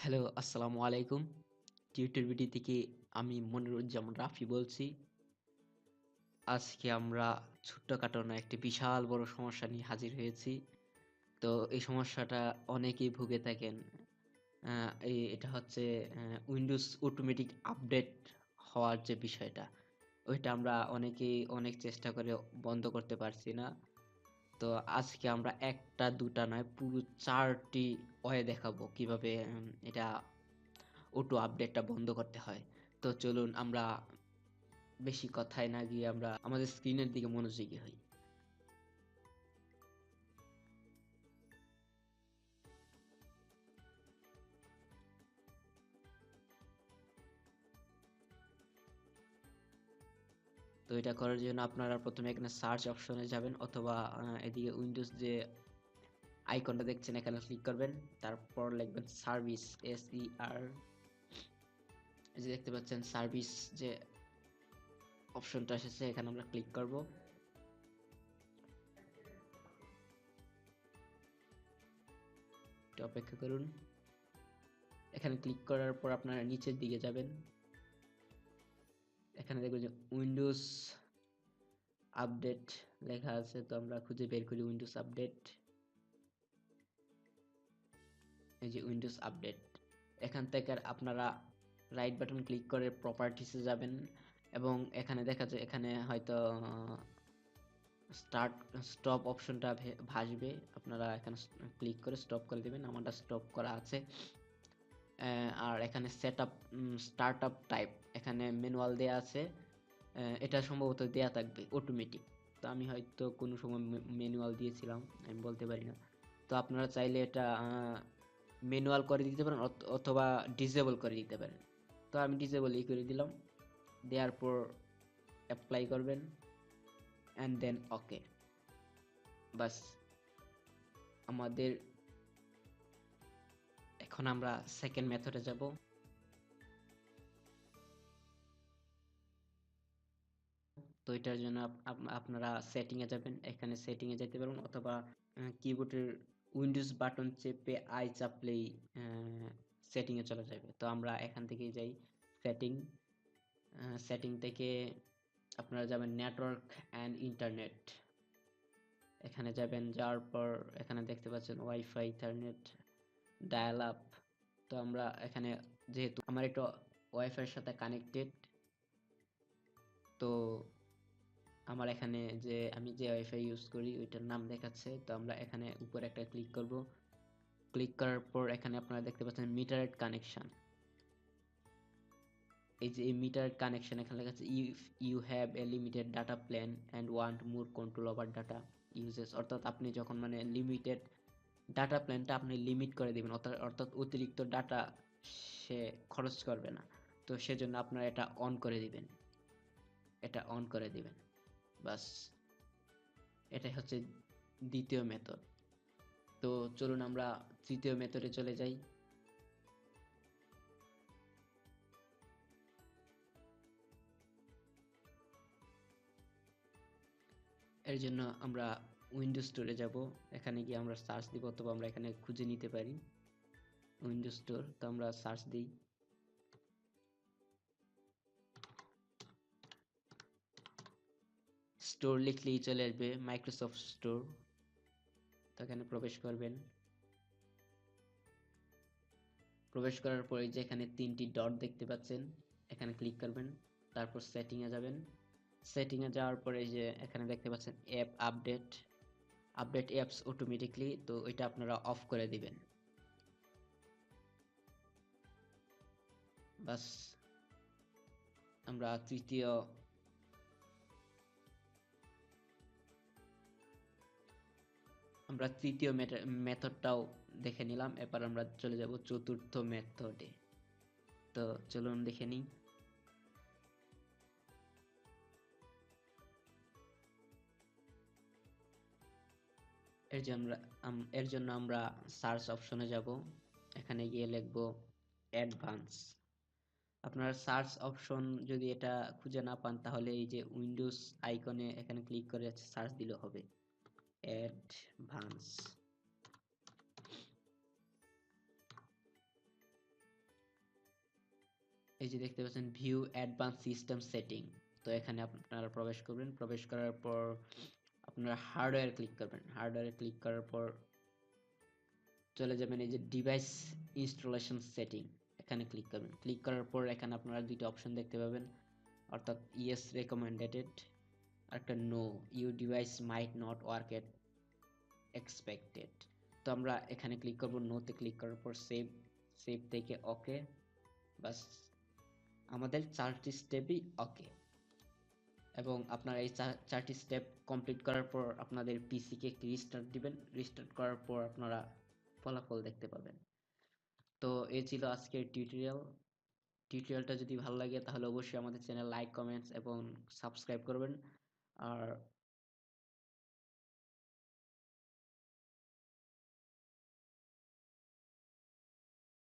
Hello, আসসালামু আলাইকুম। Tutor ভিডি থেকে আমি মনিরুজ্জামান রাফি বলছি। আজকে আমরা ছোট্টখাটো না একটি বিশাল বড় সমস্যা নিয়ে হাজির হয়েছি। তো এই সমস্যাটা অনেকেই ভুগে থাকেন। এটা হচ্ছে উইন্ডোজ অটোমেটিক আপডেট হওয়ার যে বিষয়টা, ওইটা আমরা অনেকেই অনেক চেষ্টা করে বন্ধ করতে পারছি না। তো আজকে আমরা একটা দুটা নয় পুরো 4টি ওয়ে দেখাবো কিভাবে এটা অটো আপডেটটা বন্ধ করতে হয়। তো চলুন আমরা বেশি কথায় না গিয়ে আমরা আমাদের স্ক্রিনের দিকে মনোযোগী হই। তো এটা করার জন্য আপনারা প্রথমে এখানে সার্চ অপশনে যাবেন অথবা এদিকে উইন্ডোজ যে আইকনটা দেখছেন এখানে ক্লিক করবেন। তারপর লিখবেন সার্ভিস, SER, এই যে দেখতে পাচ্ছেন সার্ভিস যে অপশনটা এসেছে এখানে আমরা ক্লিক করব। একটু অপেক্ষা করুন। এখানে ক্লিক করার পর আপনারা নিচের দিকে যাবেন। এখানে দেখবেন যে উইন্ডোজ আপডেট লেখা আছে, তো আমরা খুঁজে বের করি উইন্ডোজ আপডেট। এই যে উইন্ডোজ আপডেট, এখান থেকে আপনারা রাইট বাটন ক্লিক করে প্রপার্টিসে যাবেন এবং এখানে দেখা যায় এখানে হয়তো স্টার্ট স্টপ অপশনটা ভাসবে, আপনারা এখানে ক্লিক করে স্টপ করে দেবেন। আমারটা স্টপ করা আছে। আর এখানে set up start up type এখানে ম্যানুয়াল দেয়া আছে। এটা সম্ভবত দেয়া থাকবে অটোমেটিক, তো আমি হয়তো কোনো সময় ম্যানুয়াল দিয়েছিলাম, আমি বলতে পারি না। তো আপনারা চাইলে এটা ম্যানুয়াল করে দিতে পারেন অথবা ডিসেবল করে দিতে পারেন। তো আমি ডিসেবলই করে দিলাম। দেওয়ার পর অ্যাপ্লাই করবেন অ্যান্ড দেন ওকে। বাস, আমাদের এখন আমরা সেকেন্ড মেথডে যাব। তো এটার জন্য আপনারা সেটিংয়ে যাবেন, এখানে সেটিংয়ে যেতে পারবেন অথবা কিবোর্ডের উইন্ডোজ বাটন চেপে আই চাপলেই সেটিংয়ে চলে যাবে। তো আমরা এখান থেকেই যাই সেটিং। সেটিং থেকে আপনারা যাবেন নেটওয়ার্ক অ্যান্ড ইন্টারনেট, এখানে যাবেন। যাওয়ার পর এখানে দেখতে পাচ্ছেন ওয়াইফাই, ইথারনেট, ডায়াল আপ। তো আমরা এখানে যেহেতু আমার এটা ওয়াইফাইয়ের সাথে কানেক্টেড, তো আমার এখানে যে আমি যে ওয়াইফাই ইউজ করি ওইটার নাম দেখাচ্ছে। তো আমরা এখানে উপরে একটা ক্লিক করব। ক্লিক করার পর এখানে আপনারা দেখতে পাচ্ছেন মিটারেড কানেকশন। এই যে এই মিটারেড কানেকশন এখানে লেখা আছে if you have a limited data plan and want more control over data uses, অর্থাৎ আপনি যখন মানে লিমিটেড ডাটা প্ল্যানটা আপনি লিমিট করে দিবেন, অর্থাৎ অতিরিক্ত ডাটা সে খরচ করবে না। তো সেজন্য আপনারা এটা অন করে দিবেন, এটা অন করে দিবেন। বাস, এটাই হচ্ছে দ্বিতীয় মেথড। তো চলুন আমরা তৃতীয় মেথডে চলে যাই। এর জন্য আমরা উইন্ডোজ স্টোরে যাব। এখানে গিয়ে আমরা সার্চ দিব অথবা আমরা এখানে খুঁজে নিতে পারি উইন্ডোজ স্টোর। তো আমরা সার্চ দিই, স্টোর লিখলেই চলে আসবে মাইক্রোসফট স্টোর। তো এখানে প্রবেশ করবেন। প্রবেশ করার পরে যে এখানে 3টি ডট দেখতে পাচ্ছেন এখানে ক্লিক করবেন। তারপর সেটিংয়ে যাবেন। সেটিংয়ে যাওয়ার পরে যে এখানে দেখতে পাচ্ছেন app update, update apps automatically, তো এটা আপনারা অফ করে দিবেন। বাস, আমরা তৃতীয় মেথডটাও দেখে নিলাম। এবার আমরা চলে যাব চতুর্থ মেথডে। তো চলুন দেখে নিই। এর জন্য আমরা সার্চ অপশনে যাব। এখানে গিয়ে লিখব অ্যাডভান্স। আপনার সার্চ অপশন যদি এটা খুঁজে না পান তাহলে এই যে উইন্ডোজ আইকনে এখানে ক্লিক করে সার্চ দিলে হবে অ্যাডভান্স। এই যে দেখতে পাচ্ছেন ভিউ অ্যাডভান্স সিস্টেম সেটিং। তো এখানে আপনারা প্রবেশ করবেন। প্রবেশ করার পর আপনারা হার্ডওয়্যার ক্লিক করবেন। হার্ডওয়্যারে ক্লিক করার পর চলে যাবেন এই যে ডিভাইস ইনস্টলেশন সেটিং, এখানে ক্লিক করবেন। ক্লিক করার পর এখানে আপনারা দুইটা অপশন দেখতে পাবেন, অর্থাৎ ইয়েস রেকমেন্ডেড আর একটা no your device might not work at expected. তো আমরা এখানে ক্লিক করব, নোতে ক্লিক করার পর সেভ, সেভ থেকে ওকে। বাস, আমাদের 4টি স্টেপই ওকে। এবং আপনারা এই চারটি স্টেপ কমপ্লিট করার পর আপনাদের পিসিকে একটি রিস্টার্ট দিবেন। রিস্টার্ট করার পর আপনারা ফলাফল দেখতে পাবেন। তো এই ছিল আজকের টিউটোরিয়াল। টিউটোরিয়ালটা যদি ভালো লাগে তাহলে অবশ্যই আমাদের চ্যানেল লাইক, কমেন্টস এবং সাবস্ক্রাইব করবেন। আর